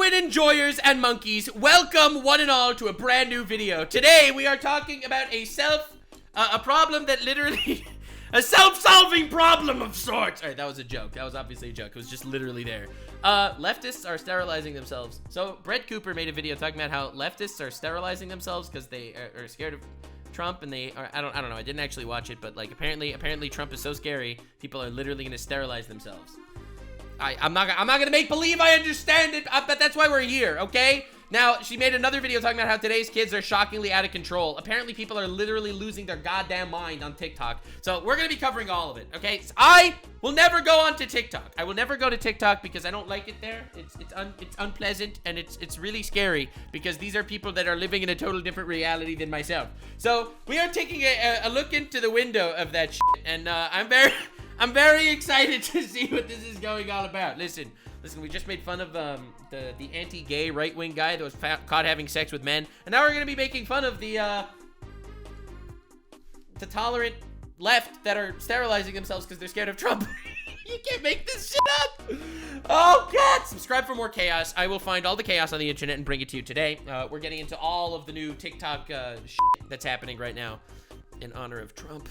heroin enjoyers and monkeys, welcome one and all to a brand new video. Today we are talking about a problem that literally, a self-solving problem of sorts. All right, that was a joke. That was obviously a joke. It was just literally there. Leftists are sterilizing themselves. So Brett Cooper made a video talking about how leftists are sterilizing themselves because they are scared of Trump, and they are, I don't know. I didn't actually watch it, but like apparently Trump is so scary, people are literally gonna sterilize themselves. I'm not gonna make believe I understand it, but that's why we're here, okay? Now, she made another video talking about how today's kids are shockingly out of control. Apparently, people are literally losing their goddamn mind on TikTok. So we're gonna be covering all of it, okay? So I will never go onto TikTok. I will never go to TikTok because I don't like it there. It's unpleasant, and it's really scary because these are people that are living in a totally different reality than myself. So we are taking a look into the window of that shit, and I'm very excited to see what this is going on about. Listen, we just made fun of the anti-gay right-wing guy that was caught having sex with men, and now we're gonna be making fun of the tolerant left that are sterilizing themselves because they're scared of Trump. You can't make this shit up. Oh God! Subscribe for more chaos. I will find all the chaos on the internet and bring it to you today. We're getting into all of the new TikTok shit that's happening right now in honor of Trump.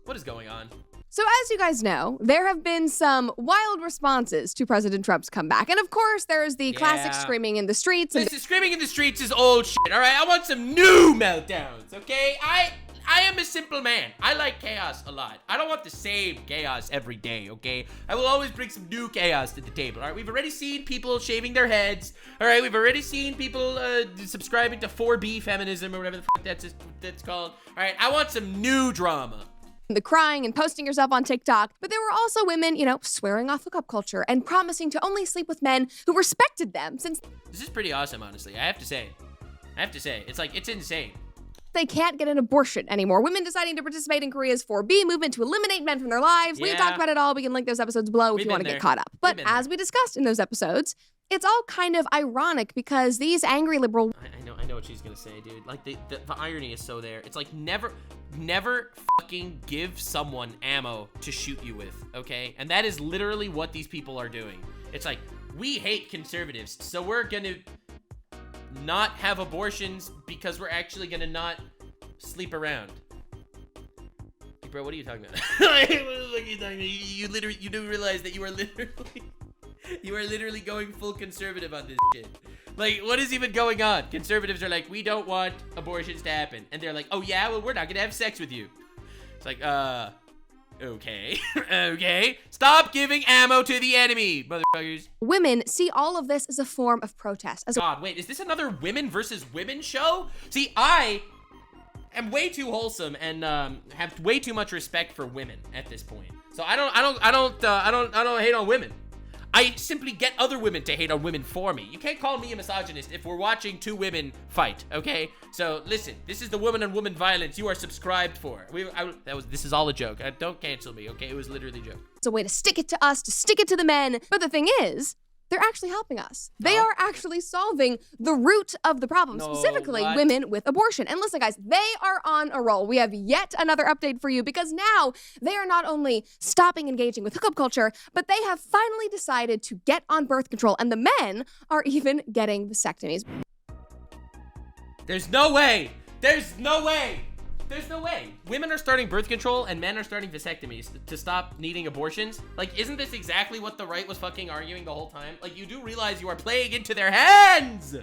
What is going on? So as you guys know, there have been some wild responses to President Trump's comeback. And of course, there is the classic screaming in the streets. Listen, screaming in the streets is old shit, all right? I want some new meltdowns, okay? I am a simple man. I like chaos a lot. I don't want the same chaos every day, okay? I will always bring some new chaos to the table, all right? We've already seen people shaving their heads, all right? We've already seen people subscribing to 4B feminism or whatever the fuck that's called. All right, I want some new drama. The crying and posting yourself on TikTok, but there were also women, you know, swearing off hookup culture and promising to only sleep with men who respected them since this is pretty awesome, honestly. I have to say, it's like, it's insane. They can't get an abortion anymore. Women deciding to participate in Korea's 4B movement to eliminate men from their lives. We talked about it all. We can link those episodes below if you want to get caught up. But as we discussed in those episodes, it's all kind of ironic because these angry liberal... I know what she's gonna say, dude. Like, the irony is so there. It's like, never fucking give someone ammo to shoot you with, okay? And that is literally what these people are doing. It's like, we hate conservatives, so we're gonna not have abortions because we're actually gonna not sleep around. Hey, bro, what are you talking about? What are you talking about? You do realize that you are literally going full conservative on this shit. Like, what is even going on? Conservatives are like, we don't want abortions to happen. And they're like, oh yeah, well, we're not gonna have sex with you. It's like, okay. Okay. Stop giving ammo to the enemy, motherfuckers. Women see all of this as a form of protest. God, wait, is this another women versus women show? See, I am way too wholesome and have way too much respect for women at this point. So I don't hate on women. I simply get other women to hate on women for me. You can't call me a misogynist if we're watching two women fight, okay? So listen, this is the woman on woman violence you are subscribed for. This is all a joke. Don't cancel me, okay? It was literally a joke. It's a way to stick it to us, to stick it to the men. But the thing is, they're actually helping us. They are actually solving the root of the problem, specifically women with abortion. And listen, guys, they are on a roll. We have yet another update for you because now they are not only stopping engaging with hookup culture, but they have finally decided to get on birth control, and the men are even getting vasectomies. There's no way. There's no way. There's no way. Women are starting birth control and men are starting vasectomies to stop needing abortions. Like, isn't this exactly what the right was fucking arguing the whole time? Like, you do realize you are playing into their hands.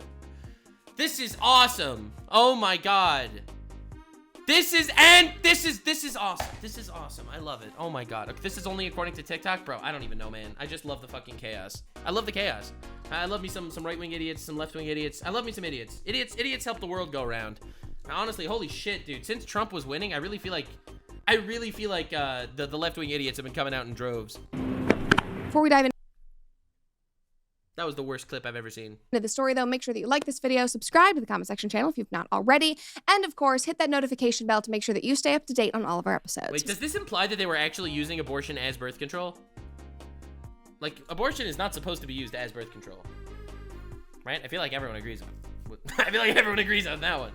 This is awesome. Oh my God. This is awesome. This is awesome. I love it. Oh my God. This is only according to TikTok, bro. I don't even know, man. I just love the fucking chaos. I love the chaos. I love me some right-wing idiots, some left-wing idiots. I love me some idiots. Idiots help the world go round. Honestly, holy shit, dude. Since Trump was winning, I really feel like the left-wing idiots have been coming out in droves. Before we dive in, that was the worst clip I've ever seen. Into the story, though, make sure that you like this video, subscribe to the comment section channel if you've not already, and of course, hit that notification bell to make sure that you stay up to date on all of our episodes. Wait, does this imply that they were actually using abortion as birth control? Like, abortion is not supposed to be used as birth control, right? I feel like everyone agrees on that one.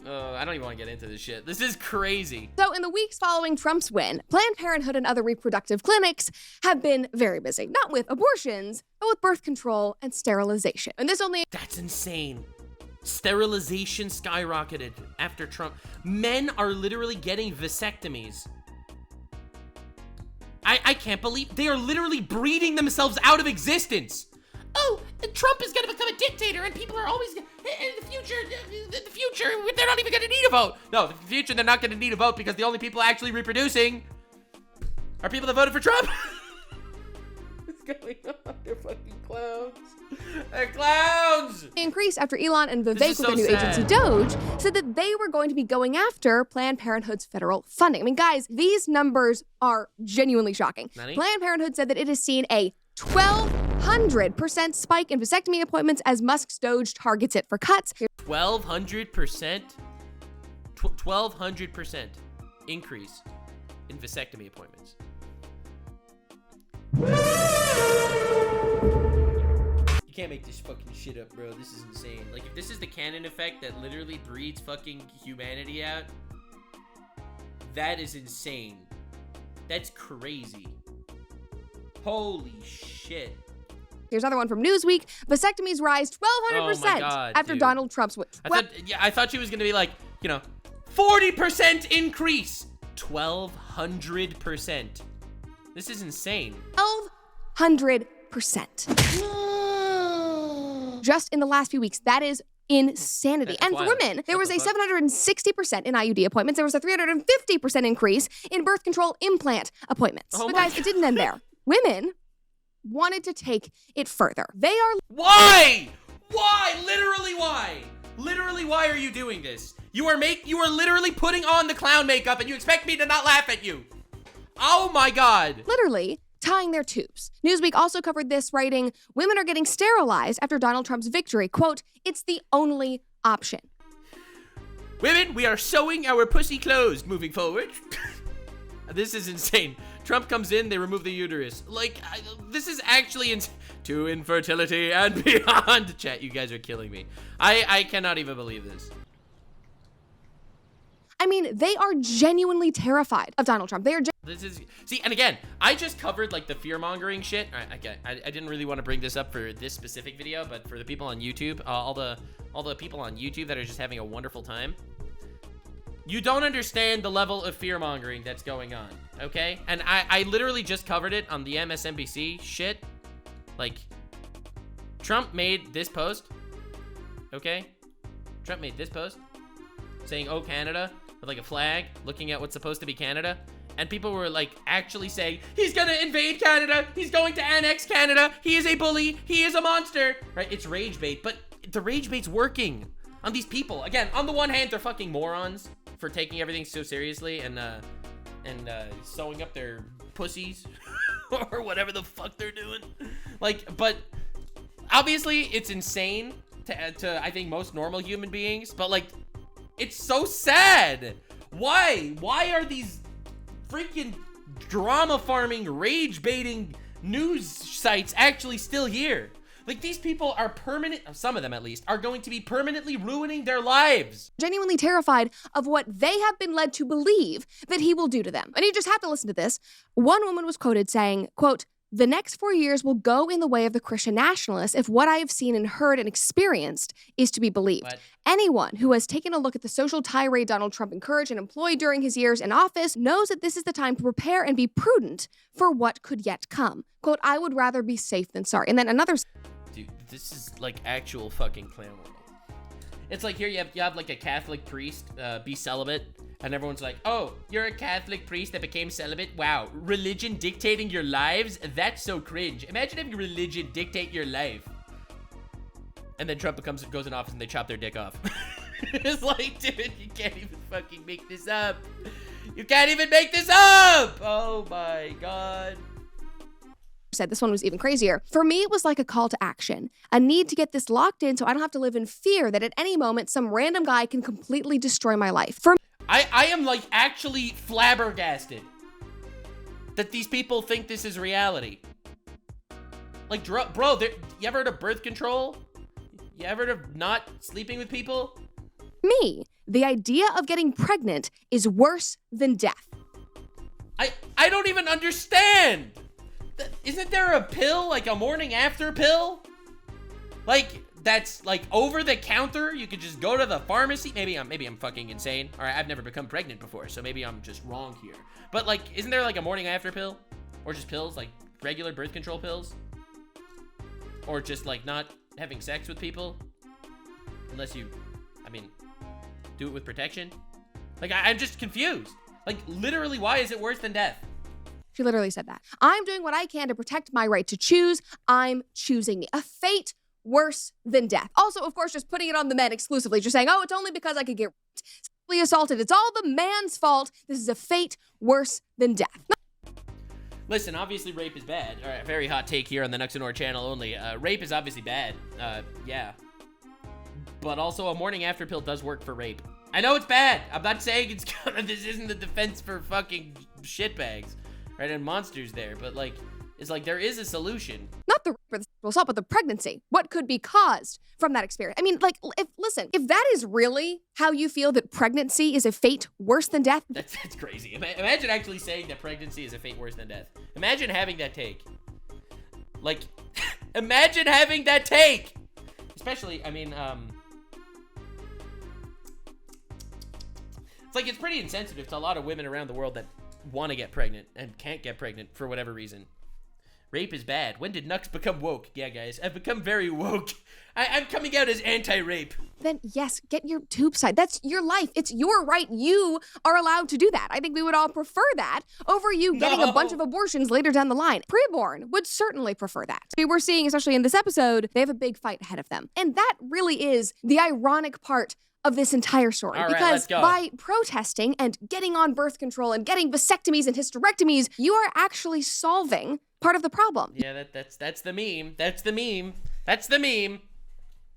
I don't even want to get into this shit. This is crazy. So in the weeks following Trump's win, Planned Parenthood and other reproductive clinics have been very busy. Not with abortions, but with birth control and sterilization. And this only— That's insane. Sterilization skyrocketed after Trump. Men are literally getting vasectomies. I can't believe they are literally breeding themselves out of existence. Oh, Trump is gonna become a dictator and people are always, in the future, they're not even gonna need a vote. No, in the future, they're not gonna need a vote because the only people actually reproducing are people that voted for Trump. What's going on? They're fucking clowns. They're clowns! Increase after Elon and Vivek with so their new sad. agency Doge said that they were going to be going after Planned Parenthood's federal funding. I mean, guys, these numbers are genuinely shocking. Nani? Planned Parenthood said that it has seen a 1,200% spike in vasectomy appointments as Musk's Doge targets it for cuts. 1,200%? 1,200% increase in vasectomy appointments. You can't make this fucking shit up, bro. This is insane. Like, if this is the canon effect that literally breeds fucking humanity out, that is insane. That's crazy. Holy shit. Here's another one from Newsweek. Vasectomies rise 1,200% Oh my God, after dude. Donald Trump's win. I thought she was gonna be like, 40% increase. 1,200%. This is insane. 1,200%. Just in the last few weeks. That is insanity. That's And for wild. women, there What was the a fuck? 760% in IUD appointments. There was a 350% increase in birth control implant appointments. Oh but my guys, it didn't end there. Women wanted to take it further. They are Why? Why? Literally why? Literally why are you doing this? You are literally putting on the clown makeup and you expect me to not laugh at you. Oh my God. literally tying their tubes. Newsweek also covered this, writing, women are getting sterilized after Donald Trump's victory. Quote, it's the only option. Women, we are sewing our pussy closed moving forward. This is insane. Trump comes in, they remove the uterus. Like, this is actually to infertility and beyond. Chat, you guys are killing me. I cannot even believe this. I mean, they are genuinely terrified of Donald Trump. They are See, and again, I just covered like the fear-mongering shit. I didn't really want to bring this up for this specific video, but for the people on YouTube, all the people on YouTube that are just having a wonderful time, you don't understand the level of fear-mongering that's going on, okay? And I literally just covered it on the MSNBC shit. Like, Trump made this post, okay? Trump made this post saying, "Oh, Canada," with like a flag, looking at what's supposed to be Canada. And people were like actually saying, he's gonna invade Canada, he's going to annex Canada, he is a bully, he is a monster, right? It's rage bait, but the rage bait's working on these people. Again, on the one hand, they're fucking morons for taking everything so seriously and sewing up their pussies or whatever the fuck they're doing. Like, but obviously it's insane to I think most normal human beings, but like, it's so sad. Why are these freaking drama farming, rage baiting news sites actually still here? Like, these people are some of them at least, are going to be permanently ruining their lives. genuinely terrified of what they have been led to believe that he will do to them. And you just have to listen to this. One woman was quoted saying, quote, the next 4 years will go in the way of the Christian nationalists if what I have seen and heard and experienced is to be believed. What? Anyone who has taken a look at the social tirade Donald Trump encouraged and employed during his years in office knows that this is the time to prepare and be prudent for what could yet come. Quote, I would rather be safe than sorry. And then another... Dude, this is like actual fucking clown world. It's like here you have like a Catholic priest be celibate, and everyone's like, oh, you're a Catholic priest that became celibate? Wow, religion dictating your lives? That's so cringe. Imagine having religion dictate your life. And then Trump goes in office and they chop their dick off. It's like, dude, you can't even fucking make this up. You can't even make this up! Oh my God. said this one was even crazier. For me, it was like a call to action, a need to get this locked in so I don't have to live in fear that at any moment some random guy can completely destroy my life. I am like actually flabbergasted that these people think this is reality. Like, bro, you ever heard of birth control? You ever heard of not sleeping with people? Me, the idea of getting pregnant is worse than death. I don't even understand. Isn't there a pill, like a morning after pill? Like, that's like over the counter? You could just go to the pharmacy? Maybe I'm fucking insane. All right, I've never become pregnant before, so maybe I'm just wrong here. But like, isn't there like a morning after pill? Or just pills, like regular birth control pills? Or just like not having sex with people? Unless you, do it with protection? Like, I'm just confused. Like, literally, why is it worse than death? She literally said that. I'm doing what I can to protect my right to choose. I'm choosing me. A fate worse than death. Also, of course, just putting it on the men exclusively. Just saying, oh, it's only because I could get sexually assaulted. It's all the man's fault. This is a fate worse than death. Listen, obviously rape is bad. All right, very hot take here on the Nuxanor channel only. Rape is obviously bad. Yeah. But also a morning after pill does work for rape. I know it's bad. I'm not saying it's this isn't the defense for fucking shitbags, right? And monsters there, but like, it's like there is a solution. Not the rape or the sexual assault, but the pregnancy. What could be caused from that experience? I mean, like, if that is really how you feel that pregnancy is a fate worse than death. That's crazy. Imagine actually saying that pregnancy is a fate worse than death. Imagine having that take. Like, imagine having that take. Especially, it's like, it's pretty insensitive to a lot of women around the world that want to get pregnant and can't get pregnant for whatever reason. Rape is bad. When did Nux become woke? Yeah, guys, I've become very woke. I'm coming out as anti-rape. Then yes, get your tube side. That's your life. It's your right. You are allowed to do that. I think we would all prefer that over you getting a bunch of abortions later down the line. Preborn would certainly prefer that. We're seeing, especially in this episode, they have a big fight ahead of them. And that really is the ironic part of this entire story. All right, because by protesting and getting on birth control and getting vasectomies and hysterectomies, you are actually solving part of the problem. Yeah, that's the meme. That's the meme. That's the meme.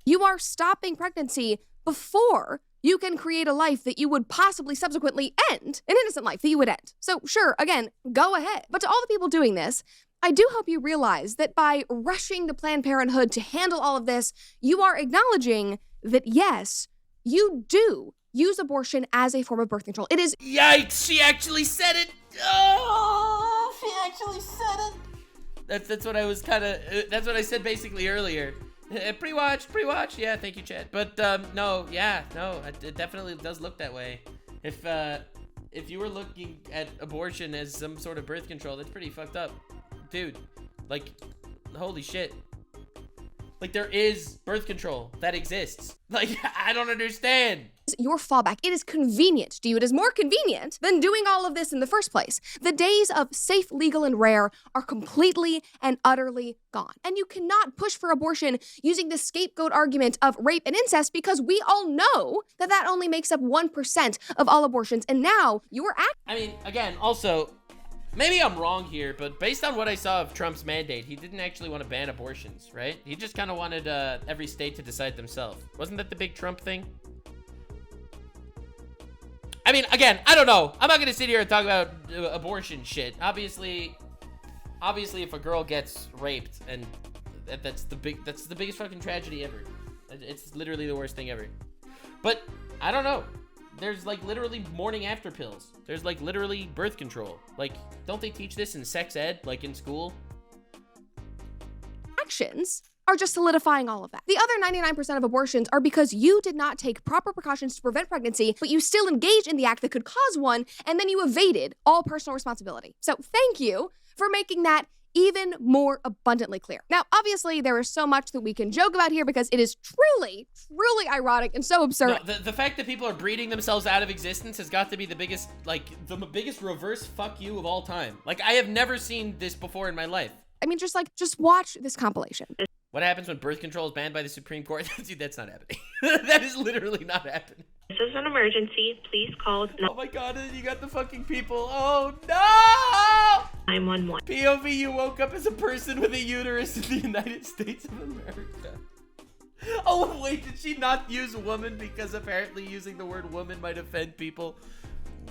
You are stopping pregnancy before you can create a life that you would possibly subsequently end, an innocent life that you would end. So sure, again, go ahead. But to all the people doing this, I do hope you realize that by rushing to Planned Parenthood to handle all of this, you are acknowledging that yes, you do use abortion as a form of birth control. It is— Yikes, she actually said it. Oh, she actually said it. That's what I was that's what I said basically earlier. Pre-watch, yeah, thank you, Chad. But no, it definitely does look that way. If you were looking at abortion as some sort of birth control, that's pretty fucked up. Dude, like, holy shit. Like, there is birth control that exists. Like, I don't understand. Your fallback. It is convenient to you. It is more convenient than doing all of this in the first place. The days of safe, legal, and rare are completely and utterly gone. And you cannot push for abortion using the scapegoat argument of rape and incest, because we all know that that only makes up 1% of all abortions. And now you're again, also, maybe I'm wrong here, but based on what I saw of Trump's mandate, he didn't actually want to ban abortions, right? He just kind of wanted every state to decide themselves. Wasn't that the big Trump thing? Again, I don't know. I'm not going to sit here and talk about abortion shit. Obviously, if a girl gets raped, and that's the biggest fucking tragedy ever. It's literally the worst thing ever. But I don't know. There's like literally morning after pills. There's like literally birth control. Like, don't they teach this in sex ed, like in school? Actions are just solidifying all of that. The other 99% of abortions are because you did not take proper precautions to prevent pregnancy, but you still engaged in the act that could cause one, and then you evaded all personal responsibility. So thank you for making that even more abundantly clear. Now, obviously, there is so much that we can joke about here because it is truly, truly ironic and so absurd. No, the fact that people are breeding themselves out of existence has got to be the biggest reverse fuck you of all time. Like, I have never seen this before in my life. Just watch this compilation. What happens when birth control is banned by the Supreme Court? Dude, that's not happening. That is literally not happening. This is an emergency. Please call. Oh my god, you got the fucking people. Oh no! 911. POV, you woke up as a person with a uterus in the United States of America. Oh wait, did she not use woman because apparently using the word woman might offend people?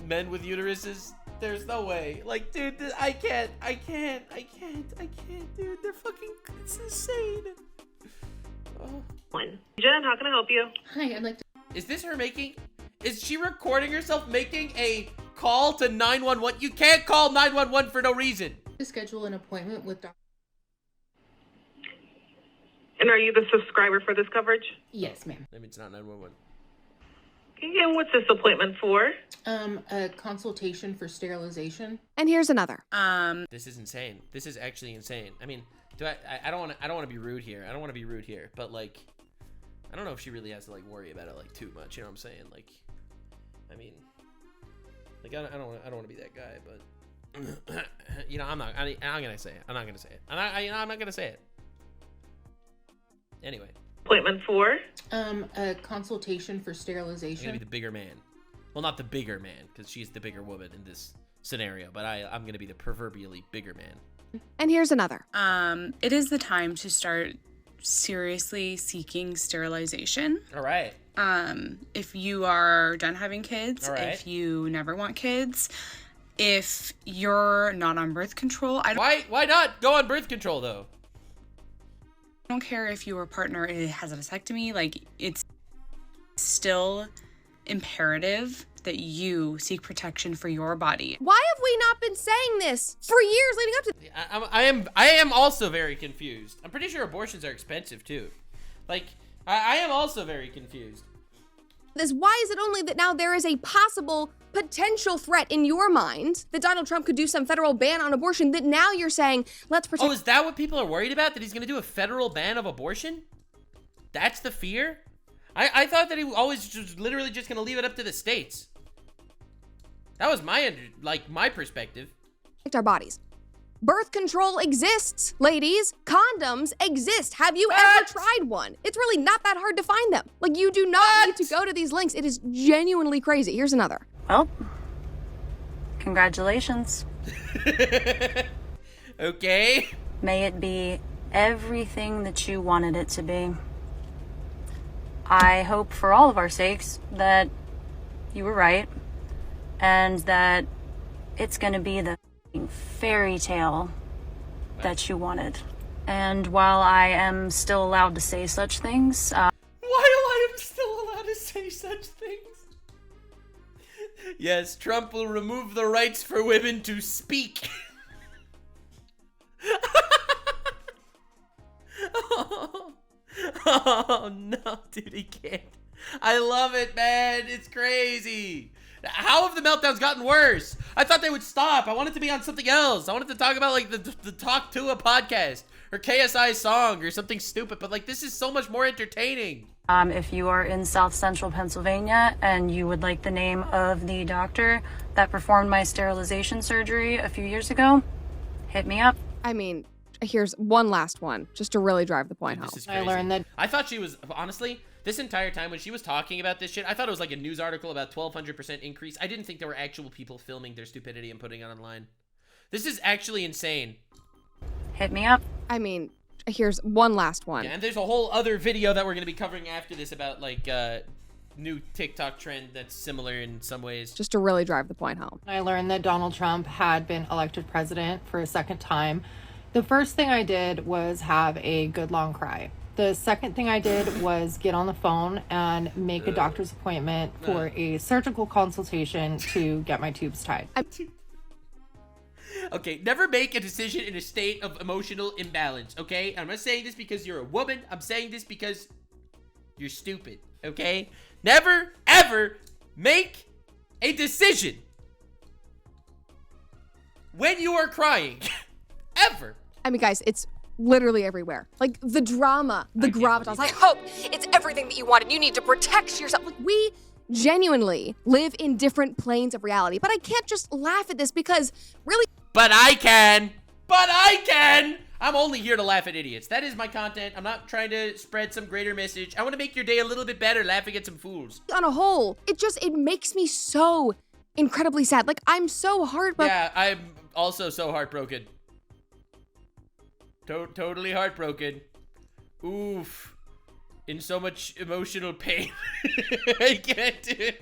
Men with uteruses? There's no way. Like, dude, I can't, dude. They're fucking, it's insane. Oh. Jen, how can I help you? Hi, I'd like to... Is this her making Is she recording herself making a call to 911? You can't call 911 for no reason. To schedule an appointment with Dr. And are you the subscriber for this coverage? Yes, ma'am. That means it's not 911. Okay, and what's this appointment for? A consultation for sterilization. And here's another. This is insane. This is actually insane. I mean, I don't want to be rude here. I don't want to be rude here, but like, I don't know if she really has to like worry about it like too much. You know what I'm saying? Like, I mean, like I don't want to be that guy, but you know, I'm gonna say it. I'm not gonna say it. I'm not gonna say it. Anyway. Appointment for? A consultation for sterilization. I'm gonna be the bigger man. Well, not the bigger man, because she's the bigger woman in this scenario, but I'm gonna be the proverbially bigger man. And here's another. It is the time to start seriously seeking sterilization. All right. If you are done having kids, All right. if you never want kids, if you're not on birth control, Why not go on birth control though? I don't care if your partner has a vasectomy, like it's still imperative that you seek protection for your body. Why have we not been saying this for years leading up to I am also very confused. I'm pretty sure abortions are expensive too. Like, I am also very confused. this? Why is it only that now there is a possible potential threat in your mind that Donald Trump could do some federal ban on abortion that now you're saying, let's protect? Oh, is that what people are worried about? That he's gonna do a federal ban of abortion? That's the fear? I thought that he always just literally just gonna leave it up to the states. That was my perspective. Our bodies. Birth control exists, ladies. Condoms exist. Have you ever tried one? It's really not that hard to find them. Like, you do not need to go to these links. It is genuinely crazy. Here's another. Well, congratulations. Okay. May it be everything that you wanted it to be. I hope for all of our sakes that you were right and that it's going to be the fairy tale that you wanted. And while I am still allowed to say such things, While I am still allowed to say such things. Yes, Trump will remove the rights for women to speak. Oh no, dude, he can't. I love it, man. It's crazy. How have the meltdowns gotten worse? I thought they would stop. I wanted to be on something else. I wanted to talk about like the Talk to a podcast or KSI song or something stupid, but like this is so much more entertaining. if you are in South Central Pennsylvania and you would like the name of the doctor that performed my sterilization surgery a few years ago, hit me up. I mean, here's one last one, just to really drive the point Dude, home. this is crazy. I learned that I thought she was, honestly, this entire time when she was talking about this shit, I thought it was like a news article about 1,200% increase. I didn't think there were actual people filming their stupidity and putting it online. This is actually insane. Hit me up. I mean, here's one last one. Yeah, and there's a whole other video that we're going to be covering after this about like new TikTok trend that's similar in some ways. Just to really drive the point home. I learned that Donald Trump had been elected president for a second time. The first thing I did was have a good long cry. The second thing I did was get on the phone and make a doctor's appointment for a surgical consultation to get my tubes tied. Okay, never make a decision in a state of emotional imbalance, okay? I'm not saying this because you're a woman. I'm saying this because you're stupid, okay? Never, ever make a decision when you are crying. Ever. I mean, guys, it's literally everywhere. Like, the drama, the gravitas. I hope it's everything that you wanted. You need to protect yourself. Like, we genuinely live in different planes of reality. But I can't just laugh at this because, really... But I can. But I can. I'm only here to laugh at idiots. That is my content. I'm not trying to spread some greater message. I want to make your day a little bit better laughing at some fools. On a whole, it makes me so incredibly sad. Like, I'm so heartbroken. Yeah, I'm also so heartbroken. Totally heartbroken. Oof. In so much emotional pain. I can't do it.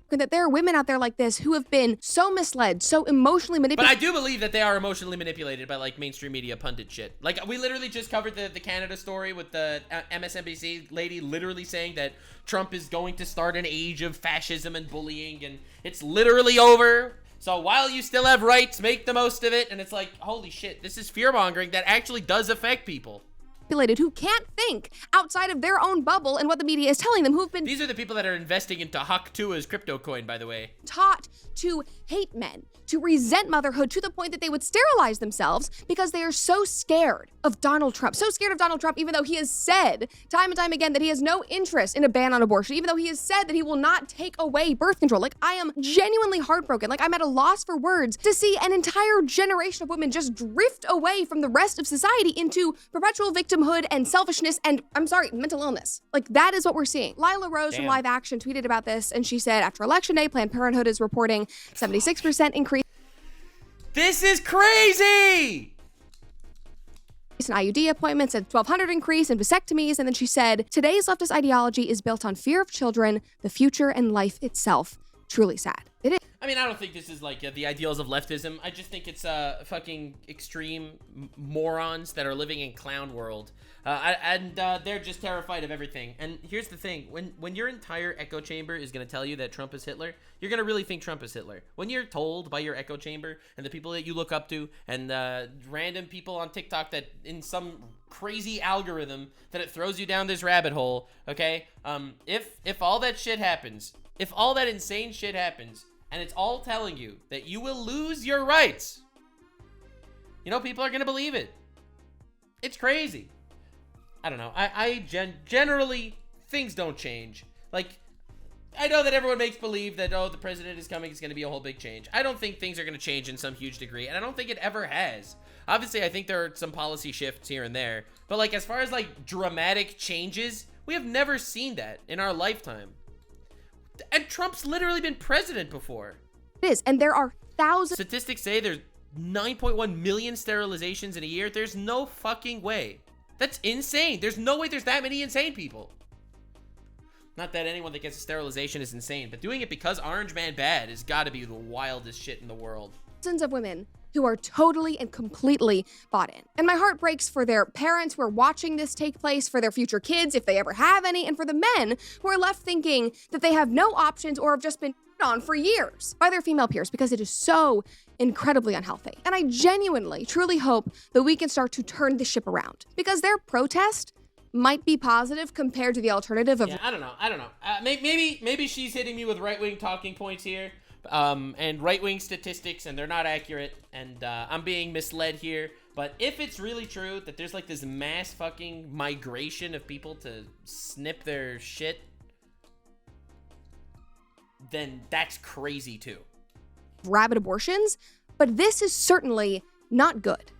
that there are women out there like this who have been so misled, so emotionally But manipulated. I do believe that they are emotionally manipulated by like mainstream media pundit shit. Like we literally just covered the Canada story with the MSNBC lady literally saying that Trump is going to start an age of fascism and bullying and it's literally over. So while you still have rights, make the most of it. And it's like, holy shit, this is fear-mongering that actually does affect people. Who can't think outside of their own bubble and what the media is telling them, who've been These are the people that are investing into Hawk2 as crypto coin, by the way. taught to hate men, to resent motherhood to the point that they would sterilize themselves because they are so scared of Donald Trump. So scared of Donald Trump, even though he has said time and time again that he has no interest in a ban on abortion, even though he has said that he will not take away birth control. Like, I am genuinely heartbroken. Like, I'm at a loss for words to see an entire generation of women just drift away from the rest of society into perpetual victimhood and selfishness and, I'm sorry, mental illness. Like, that is what we're seeing. Lila Rose from Live Action tweeted about this, and she said, after Election Day, Planned Parenthood is reporting 76% increase This is crazy! in IUD appointments, a 1,200 increase in vasectomies, and then she said, today's leftist ideology is built on fear of children, the future, and life itself. Truly sad. It is. I mean, I don't think this is like the ideals of leftism. I just think it's fucking extreme morons that are living in clown world. And they're just terrified of everything. And here's the thing. When your entire echo chamber is going to tell you that Trump is Hitler, you're going to really think Trump is Hitler. When you're told by your echo chamber and the people that you look up to and random people on TikTok that in some crazy algorithm that it throws you down this rabbit hole, okay? If all that shit happens, if all that insane shit happens, and it's all telling you that you will lose your rights, you know, people are going to believe it. It's crazy. I don't know. Generally, things don't change. Like, I know that everyone makes believe that, oh, the president is coming, it's going to be a whole big change. I don't think things are going to change in some huge degree, and I don't think it ever has. Obviously, I think there are some policy shifts here and there, but like, as far as like dramatic changes, we have never seen that in our lifetime. And Trump's literally been president before. It is, and there are thousands. Statistics say there's 9.1 million sterilizations in a year. There's no fucking way. That's insane. There's no way there's that many insane people. Not that anyone that gets a sterilization is insane, but doing it because Orange Man bad has got to be the wildest shit in the world. Thousands of women who are totally and completely bought in. And my heart breaks for their parents who are watching this take place, for their future kids, if they ever have any, and for the men who are left thinking that they have no options or have just been on for years by their female peers because it is so incredibly unhealthy. And I genuinely, truly hope that we can start to turn this ship around because their protest might be positive compared to the alternative of— Yeah, I don't know. Maybe she's hitting me with right-wing talking points here. And right-wing statistics, and they're not accurate, and I'm being misled here. But if it's really true that there's like this mass fucking migration of people to snip their shit, then that's crazy too. Rabid abortions, but this is certainly not good.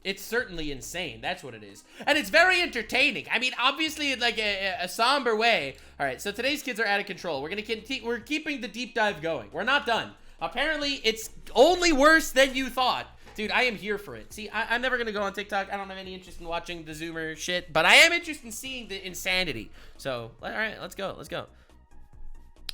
It's certainly insane. That's what it is. And it's very entertaining. I mean, obviously, in like a somber way. All right, so today's kids are out of control. We're keeping the deep dive going. We're not done. Apparently, it's only worse than you thought. Dude, I am here for it. See, I'm never going to go on TikTok. I don't have any interest in watching the Zoomer shit, but I am interested in seeing the insanity. So, all right, let's go. All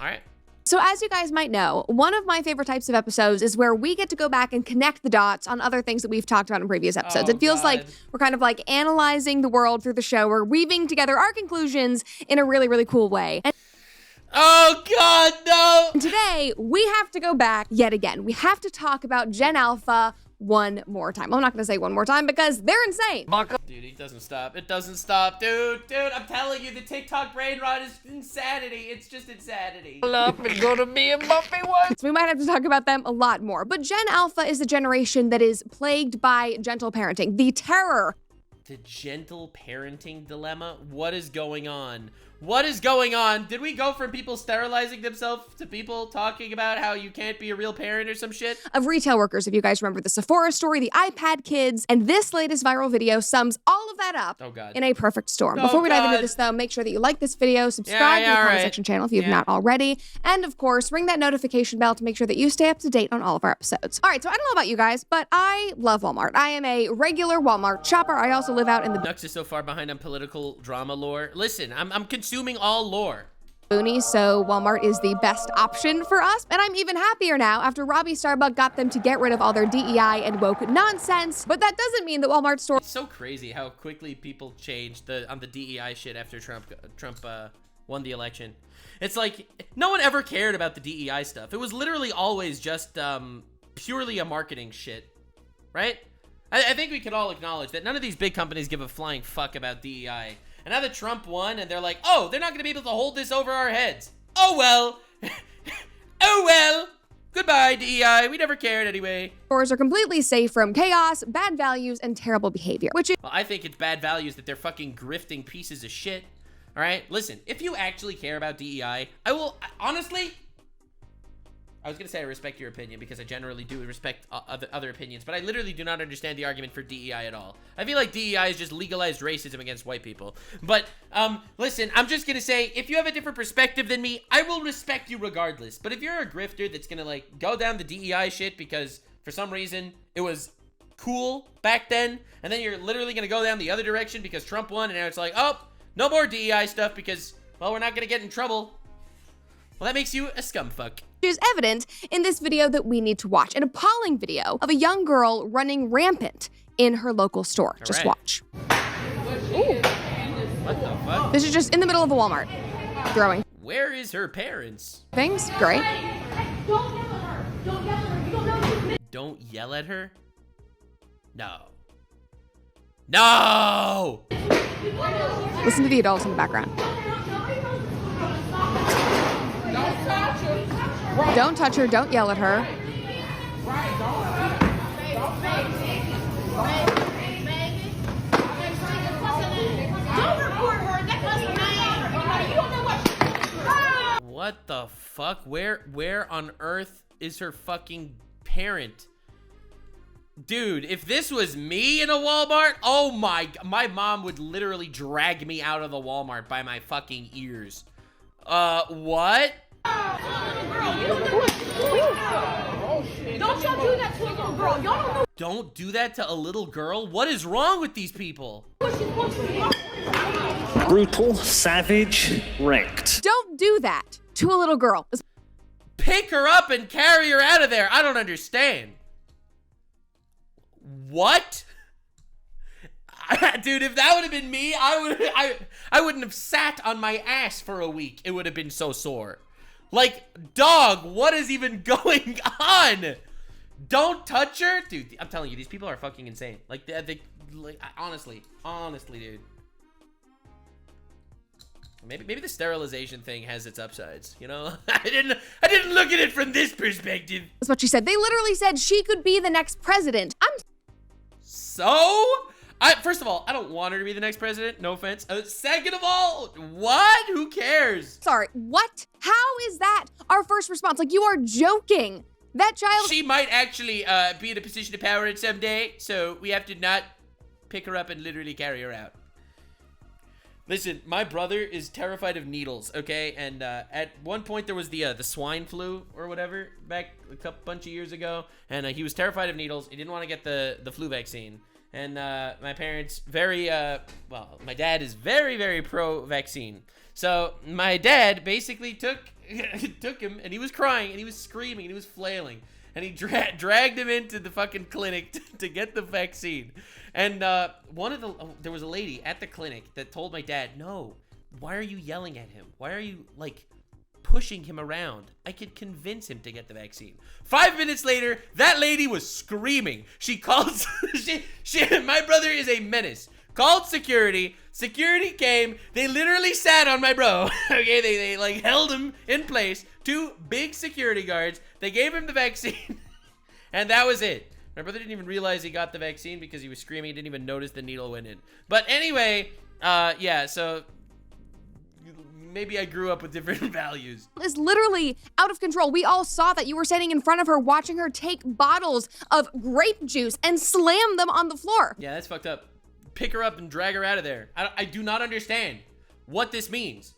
right. So as you guys might know, one of my favorite types of episodes is where we get to go back and connect the dots on other things that we've talked about in previous episodes. It feels like we're kind of like analyzing the world through the show. We're weaving together our conclusions in a really, really cool way. Oh, God, no! And today, we have to go back yet again. We have to talk about Gen Alpha one more time. I'm not going to say one more time because they're insane. Dude, it doesn't stop. It doesn't stop. Dude, I'm telling you, the TikTok brain rot is insanity. It's just insanity. It's gonna be a bumpy one. So we might have to talk about them a lot more. But Gen Alpha is the generation that is plagued by gentle parenting. The terror. The gentle parenting dilemma? What is going on? What is going on? Did we go from people sterilizing themselves to people talking about how you can't be a real parent or some shit? Of retail workers, if you guys remember the Sephora story, the iPad kids, and this latest viral video sums all of that up in a perfect storm. Before we dive into this though, make sure that you like this video, subscribe to the comment section channel if you have not already, and of course, ring that notification bell to make sure that you stay up to date on all of our episodes. All right, so I don't know about you guys, but I love Walmart. I am a regular Walmart shopper. I also live out in the— Nux is so far behind on political drama lore. Listen, I'm consuming all lore. boony, so Walmart is the best option for us. And I'm even happier now after Robbie Starbuck got them to get rid of all their DEI and woke nonsense. But that doesn't mean that Walmart store. It's so crazy how quickly people changed on the DEI shit after Trump won the election. It's like no one ever cared about the DEI stuff. It was literally always just purely a marketing shit, right? I think we could all acknowledge that none of these big companies give a flying fuck about DEI. And now that Trump won and they're like, oh, they're not going to be able to hold this over our heads. Oh, well. Oh, well. Goodbye, DEI. We never cared anyway. Stores are completely safe from chaos, bad values, and terrible behavior, which is. Well, I think it's bad values that they're fucking grifting pieces of shit. All right? Listen, if you actually care about DEI, honestly, I was going to say I respect your opinion because I generally do respect other opinions, but I literally do not understand the argument for DEI at all. I feel like DEI is just legalized racism against white people. But, listen, I'm just going to say, if you have a different perspective than me, I will respect you regardless. But if you're a grifter that's going to, like, go down the DEI shit because for some reason it was cool back then, and then you're literally going to go down the other direction because Trump won, and now it's like, oh, no more DEI stuff because, well, we're not going to get in trouble. Well, that makes you a scumfuck. Is evident in this video that we need to watch, an appalling video of a young girl running rampant in her local store. Just right. watch. Ooh. What the fuck? This is just in the middle of a Walmart. Throwing Where is her parents? things. Great. Don't yell at her? No. No! Listen to the adults in the background. Don't touch her, don't yell at her. What the fuck? Where on earth is her fucking parent? Dude, if this was me in a Walmart, oh my mom would literally drag me out of the Walmart by my fucking ears. What? Don't y'all do that to a little girl. Y'all don't know. Don't do that to a little girl? What is wrong with these people? Brutal, savage, wrecked. Don't do that to a little girl. Pick her up and carry her out of there. I don't understand. What? Dude, if that would have been me, I wouldn't have sat on my ass for a week. It would have been so sore. Like, dog, what is even going on? Don't touch her? Dude, I'm telling you, these people are fucking insane. Like, like honestly, dude. Maybe the sterilization thing has its upsides, you know? I didn't look at it from this perspective. That's what she said. They literally said she could be the next president. First of all, I don't want her to be the next president. No offense. Second of all, what? Who cares? Sorry, what? How is that our first response? Like, you are joking. That child. She might actually be in a position of power someday, so we have to not pick her up and literally carry her out. Listen, my brother is terrified of needles, okay? And at one point there was the swine flu or whatever back a bunch of years ago, and he was terrified of needles. He didn't want to get the flu vaccine. And my parents my dad is very, very pro-vaccine. So my dad basically took him, and he was crying, and he was screaming, and he was flailing. And he dragged him into the fucking clinic to get the vaccine. And there was a lady at the clinic that told my dad, no, why are you yelling at him? Why are you, like, pushing him around? I could convince him to get the vaccine. 5 minutes later, that lady was screaming. She called, my brother is a menace. Called security. Security came. They literally sat on my bro. Okay, they like held him in place. 2 big security guards. They gave him the vaccine. And that was it. My brother didn't even realize he got the vaccine because he was screaming. He didn't even notice the needle went in. But anyway, yeah, so maybe I grew up with different values. Is literally out of control. We all saw that. You were standing in front of her watching her take bottles of grape juice and slam them on the floor. Yeah, that's fucked up. Pick her up and drag her out of there. I do not understand what this means.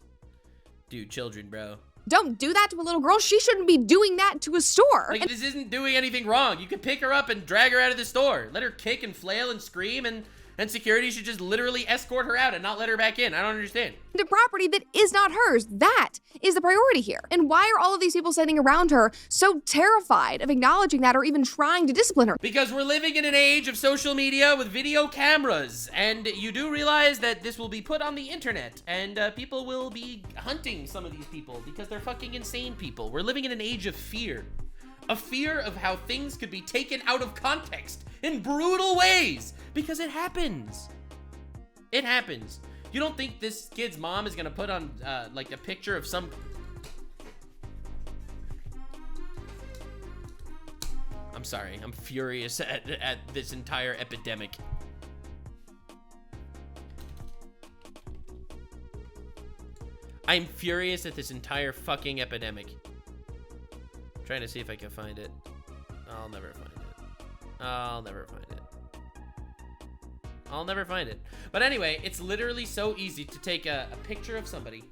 Dude, children, bro. Don't do that to a little girl. She shouldn't be doing that to a store. Like, this isn't doing anything wrong. You can pick her up and drag her out of the store. Let her kick and flail and scream, and then security should just literally escort her out and not let her back in. I don't understand. The property that is not hers. That is the priority here. And why are all of these people sitting around her so terrified of acknowledging that or even trying to discipline her? Because we're living in an age of social media with video cameras, and you do realize that this will be put on the internet, and people will be hunting some of these people because they're fucking insane people. We're living in an age of fear. A fear of how things could be taken out of context in brutal ways, because it happens. It happens. You don't think this kid's mom is gonna put on like a picture of some... I'm sorry, I'm furious at this entire epidemic. I'm furious at this entire fucking epidemic. I'm trying to see if I can find it. I'll never find it. I'll never find it. I'll never find it. But anyway, it's literally so easy to take a picture of somebody,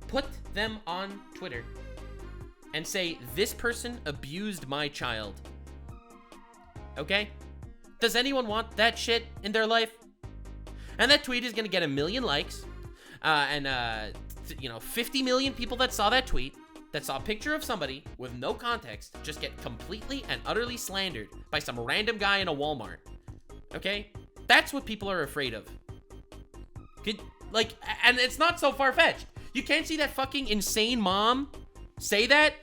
put them on Twitter, and say, this person abused my child. Okay? Does anyone want that shit in their life? And that tweet is gonna get 1 million likes, and 50 million people that saw that tweet, that saw a picture of somebody with no context, just get completely and utterly slandered by some random guy in a Walmart. Okay? That's what people are afraid of. And it's not so far-fetched. You can't see that fucking insane mom say that?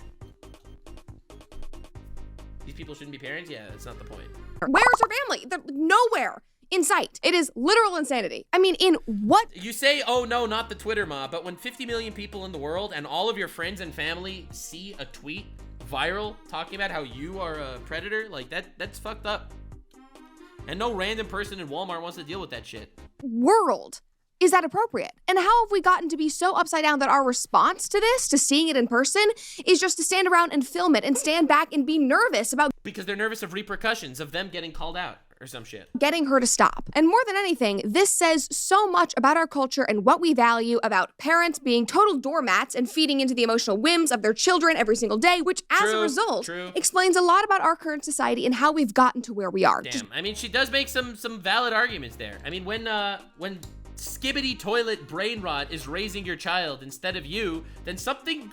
These people shouldn't be parents? Yeah, that's not the point. Where's her family? They're nowhere in sight. It is literal insanity. I mean, in what? You say, oh no, not the Twitter mob, but when 50 million people in the world and all of your friends and family see a tweet viral talking about how you are a predator, like that's fucked up. And no random person in Walmart wants to deal with that shit. World is that appropriate? And how have we gotten to be so upside down that our response to this, to seeing it in person, is just to stand around and film it and stand back and be nervous about... Because they're nervous of repercussions of them getting called out or some shit. Getting her to stop. And more than anything, this says so much about our culture and what we value about parents being total doormats and feeding into the emotional whims of their children every single day, which as a result explains a lot about our current society and how we've gotten to where we are. Damn, I mean, she does make some valid arguments there. I mean, when skibbity toilet brain rot is raising your child instead of you, then something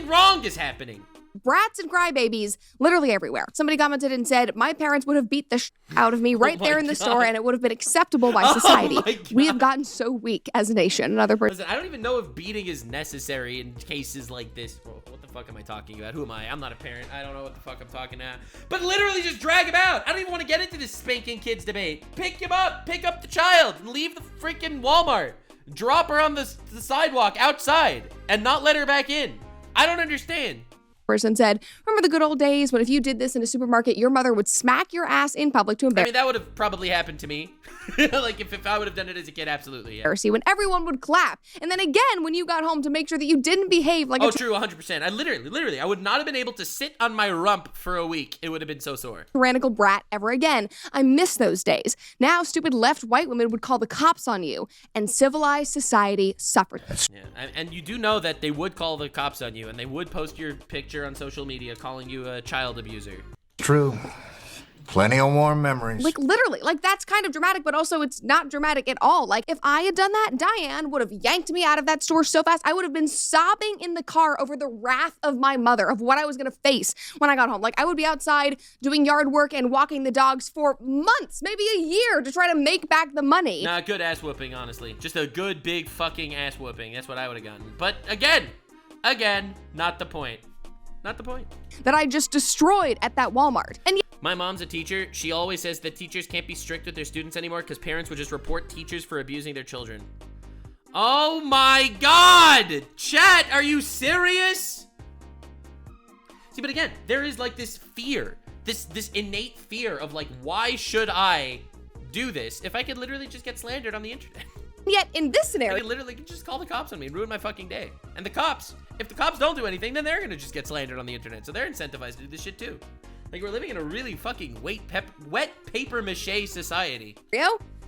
wrong is happening. Brats and crybabies literally everywhere. Somebody commented and said, my parents would have beat the out of me right there in the store and it would have been acceptable by society. We have gotten so weak as a nation. Another person. Listen, I don't even know if beating is necessary in cases like this. Whoa, what the fuck am I talking about? Who am I? I'm not a parent. I don't know what the fuck I'm talking about. But literally just drag him out. I don't even want to get into this spanking kids debate. Pick him up. Pick up the child and leave the freaking Walmart. Drop her on the sidewalk outside and not let her back in. I don't understand. Person said, remember the good old days when if you did this in a supermarket, your mother would smack your ass in public to embarrass. I mean, that would have probably happened to me. Like if I would have done it as a kid, absolutely. Yeah. When everyone would clap. And then again, when you got home to make sure that you didn't behave like true, 100%. I literally, I would not have been able to sit on my rump for a week. It would have been so sore. Tyrannical brat ever again. I miss those days. Now, stupid left white women would call the cops on you, and civilized society suffered. Yeah, and you do know that they would call the cops on you, and they would post your picture on social media calling you a child abuser. True. Plenty of warm memories. Like, literally. Like, that's kind of dramatic, but also it's not dramatic at all. Like, if I had done that, Diane would have yanked me out of that store so fast, I would have been sobbing in the car over the wrath of my mother, of what I was gonna face when I got home. Like, I would be outside doing yard work and walking the dogs for months, maybe a year, to try to make back the money. Nah, good ass whooping, honestly. Just a good, big fucking ass whooping. That's what I would have gotten. But again, not the point. Not the point. That I just destroyed at that Walmart. And my mom's a teacher. She always says that teachers can't be strict with their students anymore because parents would just report teachers for abusing their children. Oh my God! Chat, are you serious? See, but again, there is like this fear, this innate fear of like, why should I do this if I could literally just get slandered on the internet? Yet in this scenario, I could literally just call the cops on me and ruin my fucking day. And the cops, if the cops don't do anything, then they're gonna just get slandered on the internet. So they're incentivized to do this shit too. Like, we're living in a really fucking wet paper mache society.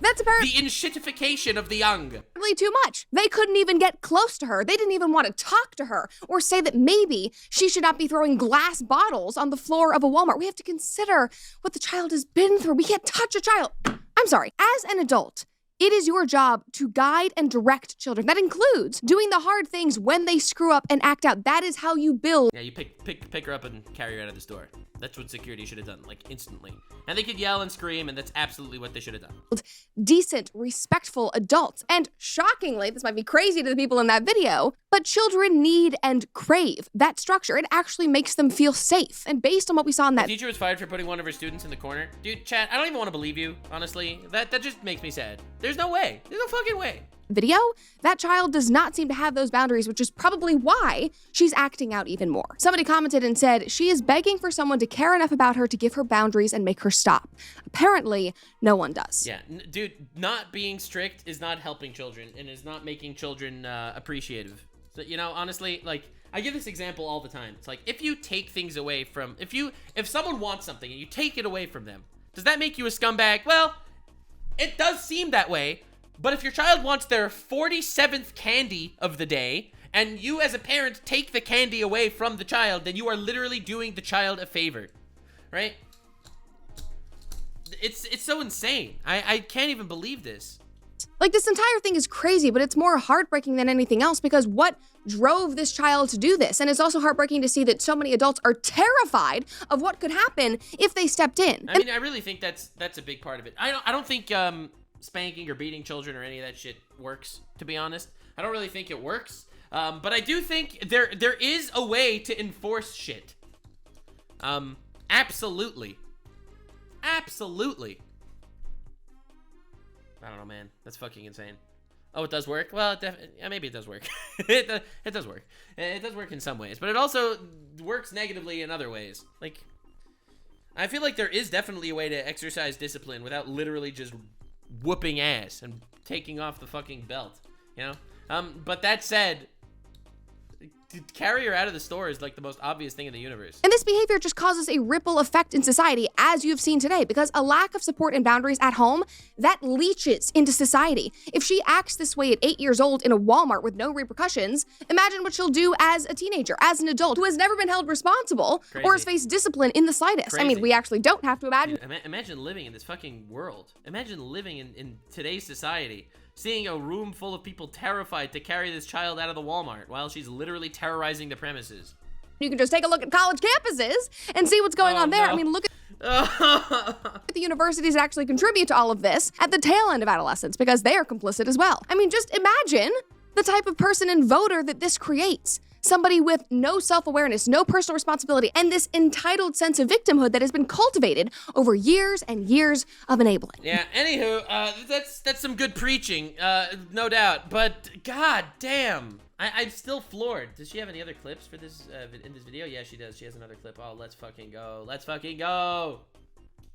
That's apparently the enshittification of the young. Too much. They couldn't even get close to her. They didn't even want to talk to her or say that maybe she should not be throwing glass bottles on the floor of a Walmart. We have to consider what the child has been through. We can't touch a child. I'm sorry, as an adult, it is your job to guide and direct children. That includes doing the hard things when they screw up and act out. That is how you build. Yeah, you pick her up and carry her out of the store. That's what security should have done, like, instantly. And they could yell and scream, and that's absolutely what they should have done. Decent, respectful adults. And shockingly, this might be crazy to the people in that video, but children need and crave that structure. It actually makes them feel safe. And based on what we saw in that— The teacher was fired for putting one of her students in the corner. Dude, chat, I don't even want to believe you, honestly. That just makes me sad. There's no way. There's no fucking way. Video, that child does not seem to have those boundaries, which is probably why she's acting out even more. Somebody commented and said, she is begging for someone to care enough about her to give her boundaries and make her stop. Apparently, no one does. Yeah, dude, not being strict is not helping children and is not making children appreciative. So, you know, honestly, like, I give this example all the time. It's like, if you take things away from, if someone wants something and you take it away from them, does that make you a scumbag? Well, it does seem that way. But if your child wants their 47th candy of the day, and you as a parent take the candy away from the child, then you are literally doing the child a favor, right? It's so insane. I can't even believe this. Like, this entire thing is crazy, but it's more heartbreaking than anything else because what drove this child to do this? And it's also heartbreaking to see that so many adults are terrified of what could happen if they stepped in. I mean, I really think that's a big part of it. I don't think spanking or beating children or any of that shit works, to be honest. I don't really think it works. But I do think there is a way to enforce shit. Absolutely. Absolutely. I don't know, man. That's fucking insane. Oh, it does work? Well, yeah, maybe it does work. It does work. It does work in some ways, but it also works negatively in other ways. Like, I feel like there is definitely a way to exercise discipline without literally just whooping ass and taking off the fucking belt, you know? But that said, to carry her out of the store is like the most obvious thing in the universe. And this behavior just causes a ripple effect in society, as you've seen today, because a lack of support and boundaries at home, that leaches into society. If she acts this way at 8 years old in a Walmart with no repercussions, imagine what she'll do as a teenager, as an adult who has never been held responsible or has faced discipline in the slightest. Crazy. I mean, we actually don't have to imagine. Dude, imagine living in this fucking world. Imagine living in today's society, seeing a room full of people terrified to carry this child out of the Walmart while she's literally terrorizing the premises. You can just take a look at college campuses and see what's going on there. No. I mean, look at the universities that actually contribute to all of this at the tail end of adolescence because they are complicit as well. I mean, just imagine the type of person and voter that this creates. Somebody with no self-awareness, no personal responsibility, and this entitled sense of victimhood that has been cultivated over years and years of enabling. Yeah, anywho, that's some good preaching, no doubt, but god damn. I'm still floored. Does she have any other clips for this, in this video? Yeah, she does. She has another clip. Oh, let's fucking go. Let's fucking go.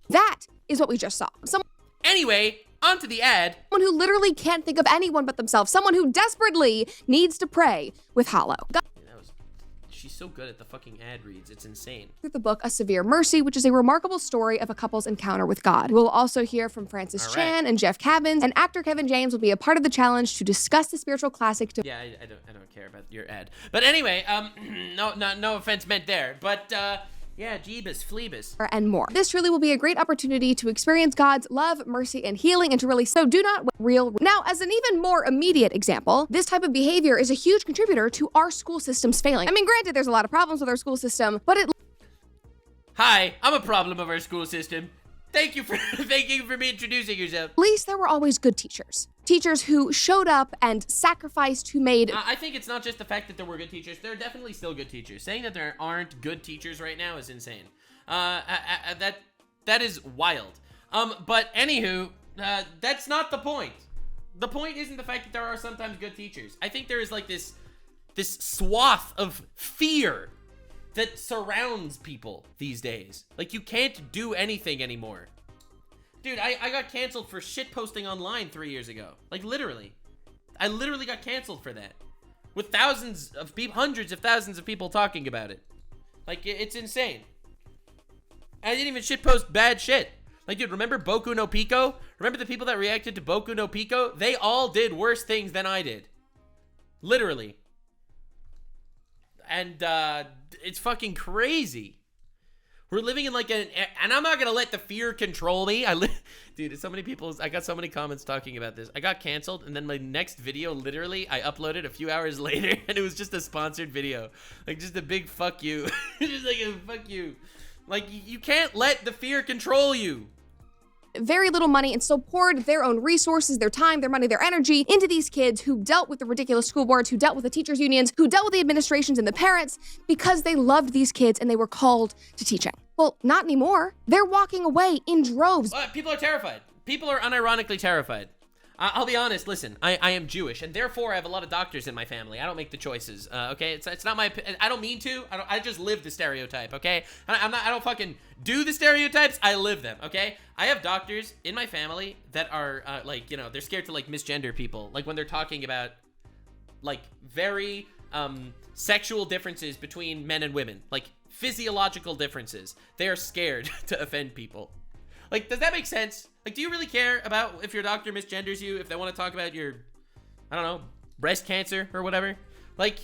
That is what we just saw. Anyway, on to the ad. Someone who literally can't think of anyone but themselves. Someone who desperately needs to pray with Hollow. She's so good at the fucking ad reads. It's insane. The book, A Severe Mercy, which is a remarkable story of a couple's encounter with God. We'll also hear from Francis Chan and Jeff Cabbins, and actor Kevin James will be a part of the challenge to discuss the spiritual classic. Yeah, I don't care about your ad. But anyway, no offense meant there. But yeah, Jeebus, Fleebus. And more. This truly will be a great opportunity to experience God's love, mercy, and healing, and to really do not real. Now, as an even more immediate example, this type of behavior is a huge contributor to our school system's failing. I mean, granted, there's a lot of problems with our school system, but Hi, I'm a problem of our school system. Thank you for me introducing yourself. At least there were always good teachers. Teachers who showed up and sacrificed, who made... I think it's not just the fact that there were good teachers. There are definitely still good teachers. Saying that there aren't good teachers right now is insane. That is wild. But anywho, that's not the point. The point isn't the fact that there are sometimes good teachers. I think there is like this swath of fear that surrounds people these days. Like, you can't do anything anymore. Dude, I got canceled for shit posting online 3 years ago. Like, literally. I literally got canceled for that. With thousands of people, hundreds of thousands of people talking about it. Like, it's insane. I didn't even shit post bad shit. Like, dude, remember Boku no Pico? Remember the people that reacted to Boku no Pico? They all did worse things than I did. Literally. And, it's fucking crazy. We're living in like and I'm not gonna let the fear control me. Dude, so many people, I got so many comments talking about this. I got canceled, and then my next video, literally, I uploaded a few hours later, and it was just a sponsored video. Like, just a big fuck you. Just like a fuck you. Like, you can't let the fear control you. Very little money and still poured their own resources, their time, their money, their energy into these kids who dealt with the ridiculous school boards, who dealt with the teachers' unions, who dealt with the administrations and the parents because they loved these kids and they were called to teaching. Well, not anymore. They're walking away in droves. People are terrified. People are unironically terrified. I'll be honest, listen, I am Jewish, and therefore I have a lot of doctors in my family. I don't make the choices, okay? It's not my, I don't mean to, I just live the stereotype, okay? I don't fucking do the stereotypes, I live them, okay? I have doctors in my family that are, like, you know, they're scared to, like, misgender people. Like, when they're talking about, like, very, sexual differences between men and women. Like, physiological differences. They are scared to offend people. Like, does that make sense? Like, do you really care about if your doctor misgenders you, if they want to talk about your, I don't know, breast cancer or whatever? Like,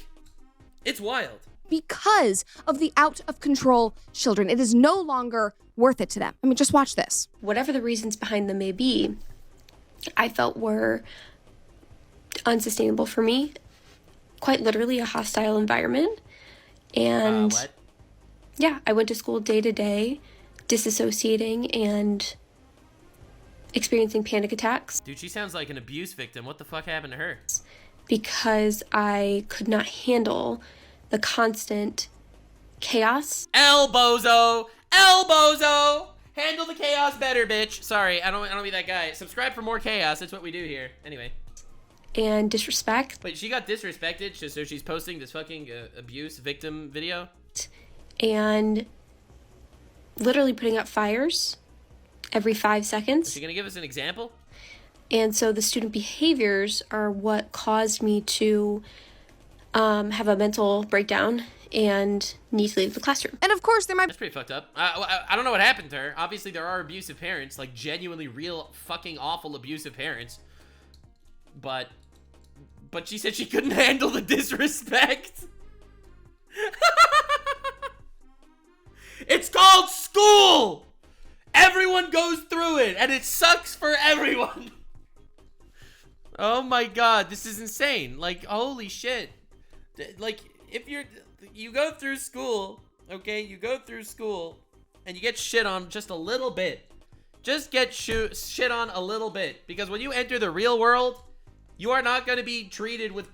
it's wild. Because of the out of control children. It is no longer worth it to them. I mean, just watch this. Whatever the reasons behind them may be, I felt were unsustainable for me. Quite literally a hostile environment. And What? yeah, I went to school day to day, disassociating and experiencing panic attacks. Dude, she sounds like an abuse victim. What the fuck happened to her? Because I could not handle the constant chaos. Elbozo! Elbozo! Handle the chaos better, bitch. Sorry, I don't be that guy. Subscribe for more chaos. That's what we do here. Anyway. And disrespect. Wait, she got disrespected, so she's posting this fucking abuse victim video? And literally putting up fires every 5 seconds. Is she gonna give us an example? And so the student behaviors are what caused me to have a mental breakdown and need to leave the classroom. And of course, there might That's pretty fucked up. I don't know what happened to her. Obviously, there are abusive parents, like genuinely real fucking awful abusive parents. But she said she couldn't handle the disrespect. It's called school! Everyone goes through it, and it sucks for everyone. Oh my god, this is insane. Like, holy shit. Like, if you go through school, okay? You go through school, and you get shit on just a little bit. Just get shit on a little bit. Because when you enter the real world, you are not going to be treated with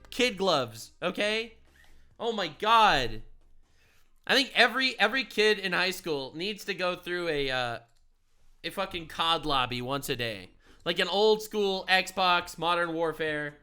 kid gloves, okay? Oh my god. I think every kid in high school needs to go through a fucking COD lobby once a day. Like an old school Xbox Modern Warfare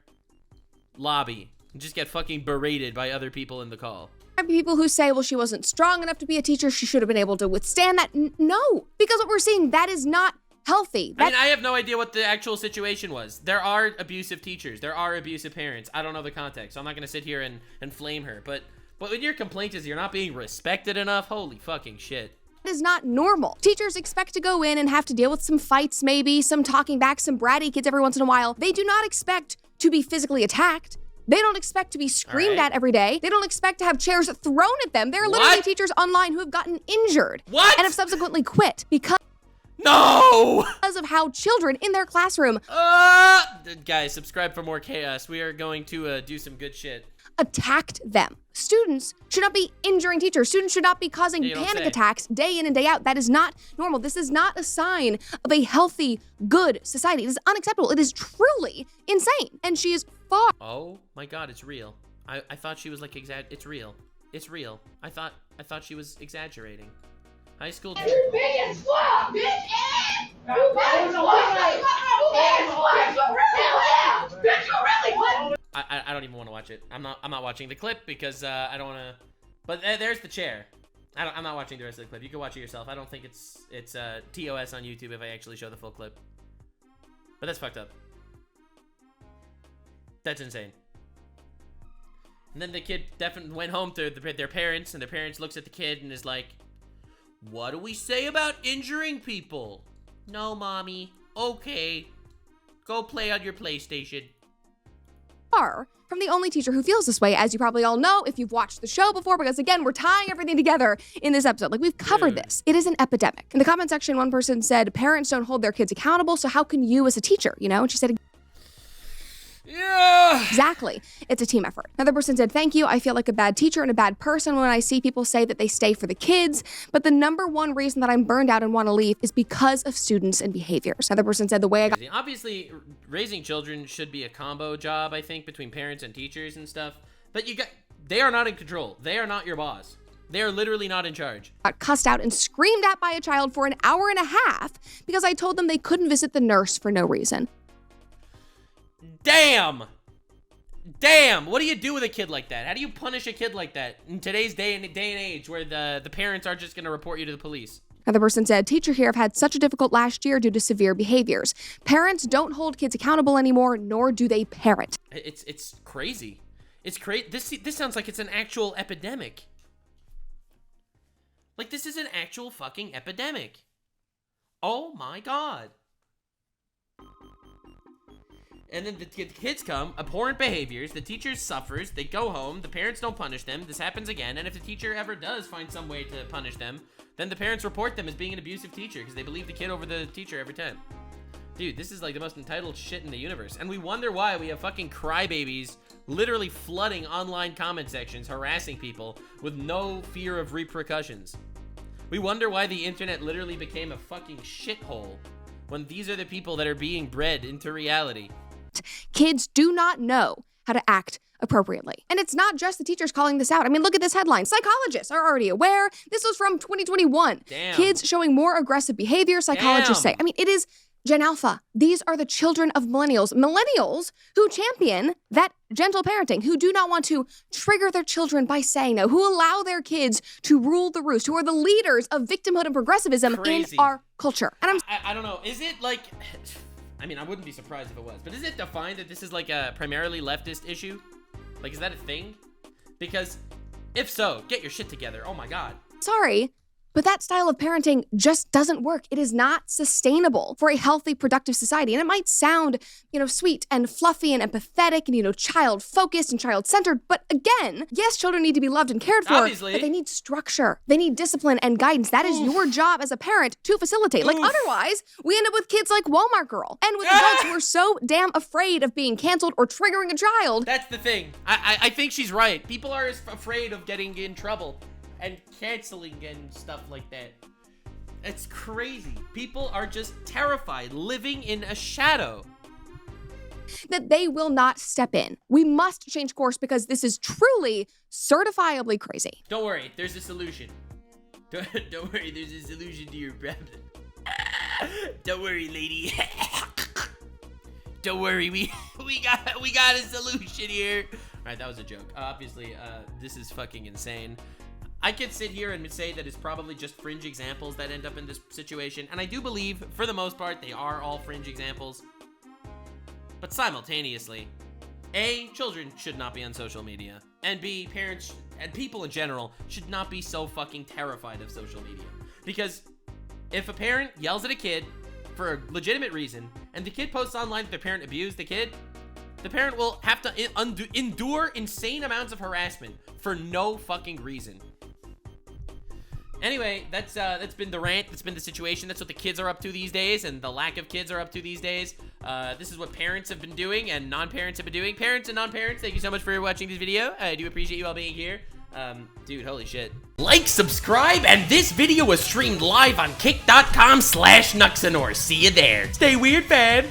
lobby. And just get fucking berated by other people in the call. be people who say, well, she wasn't strong enough to be a teacher. She should have been able to withstand that. No, because what we're seeing, that is not healthy. I mean, I have no idea what the actual situation was. There are abusive teachers. There are abusive parents. I don't know the context, so I'm not going to sit here and flame her. But when your complaint is you're not being respected enough, holy fucking shit. That is not normal. Teachers expect to go in and have to deal with some fights, maybe, some talking back, some bratty kids every once in a while. They do not expect to be physically attacked. They don't expect to be screamed at every day. They don't expect to have chairs thrown at them. There are literally teachers online who have gotten injured and have subsequently quit because of how children in their classroom guys, subscribe for more chaos. We are going to do some good shit. Attacked them. Students should not be injuring teachers. Students should not be causing panic attacks day in and day out. That is not normal. This is not a sign of a healthy, good society. It is unacceptable. It is truly insane. And she is far. Oh my God, it's real. I thought she was like it's real. It's real. I thought she was exaggerating. High school. You big as fuck, bitch! You big as fuck! Bitch, you really would! I don't even want to watch it. I'm not watching the clip because I don't want to. But there's the chair. I'm not watching the rest of the clip. You can watch it yourself. I don't think it's TOS on YouTube if I actually show the full clip. But that's fucked up. That's insane. And then the kid definitely went home to their parents, and their parents looks at the kid and is like, "What do we say about injuring people?" "No, mommy." "Okay. Go play on your PlayStation." far from the only teacher who feels this way, as you probably all know if you've watched the show before, because again, we're tying everything together in this episode. Like, we've covered this. It is an epidemic. In the comment section, one person said, parents don't hold their kids accountable, so how can you as a teacher, you know? And she said, yeah. Exactly. It's a team effort. Another person said, thank you. I feel like a bad teacher and a bad person when I see people say that they stay for the kids, but the number one reason that I'm burned out and want to leave is because of students and behaviors. Another person said, the way I got... Obviously, raising children should be a combo job, I think, between parents and teachers and stuff, but they are not in control. They are not your boss. They are literally not in charge. Got cussed out and screamed at by a child for an hour and a half because I told them they couldn't visit the nurse for no reason. Damn! Damn! What do you do with a kid like that? How do you punish a kid like that in today's day and age where the parents are just gonna report you to the police? Another person said, teacher here, I've had such a difficult last year due to severe behaviors. Parents don't hold kids accountable anymore, nor do they parent. It's crazy. It's crazy. This sounds like it's an actual epidemic. Like, this is an actual fucking epidemic. Oh my god. And then the kids come, abhorrent behaviors, the teacher suffers, they go home, the parents don't punish them, this happens again, and if the teacher ever does find some way to punish them, then the parents report them as being an abusive teacher because they believe the kid over the teacher every time. Dude, this is like the most entitled shit in the universe, and we wonder why we have fucking crybabies literally flooding online comment sections, harassing people with no fear of repercussions. We wonder why the internet literally became a fucking shithole when these are the people that are being bred into reality. Kids do not know how to act appropriately. And it's not just the teachers calling this out. I mean, look at this headline. Psychologists are already aware. This was from 2021. Damn. Kids showing more aggressive behavior, psychologists say. I mean, it is Gen Alpha. These are the children of millennials. Millennials who champion that gentle parenting, who do not want to trigger their children by saying no, who allow their kids to rule the roost, who are the leaders of victimhood and progressivism in our culture. And I don't know. Is it like... I mean, I wouldn't be surprised if it was, but is it defined that this is like a primarily leftist issue? Like, is that a thing? Because if so, get your shit together. Oh my god. Sorry, but that style of parenting just doesn't work. It is not sustainable for a healthy, productive society. And it might sound, you know, sweet and fluffy and empathetic and, you know, child-focused and child-centered. But again, yes, children need to be loved and cared for, obviously, but they need structure. They need discipline and guidance. That is your job as a parent to facilitate. Like, otherwise, we end up with kids like Walmart Girl and with adults who are so damn afraid of being canceled or triggering a child. That's the thing. I think she's right. People are afraid of getting in trouble and canceling and stuff like that. It's crazy. People are just terrified, living in a shadow. That they will not step in. We must change course because this is truly certifiably crazy. Don't worry, there's a solution. Don't worry, there's a solution to your problem. Don't worry, lady. Don't worry, we got a solution here. All right, that was a joke. Obviously, this is fucking insane. I could sit here and say that it's probably just fringe examples that end up in this situation, and I do believe, for the most part, they are all fringe examples. But simultaneously, A, children should not be on social media, and B, parents and people in general should not be so fucking terrified of social media. Because if a parent yells at a kid for a legitimate reason, and the kid posts online that their parent abused the kid, the parent will have to endure insane amounts of harassment for no fucking reason. Anyway, that's been the rant. That's been the situation. That's what the kids are up to these days, and the lack of kids are up to these days. This is what parents have been doing, and non-parents have been doing. Parents and non-parents, thank you so much for watching this video. I do appreciate you all being here. Dude, holy shit. Like, subscribe, and this video was streamed live on kick.com/Nuxanor. See you there. Stay weird, fam.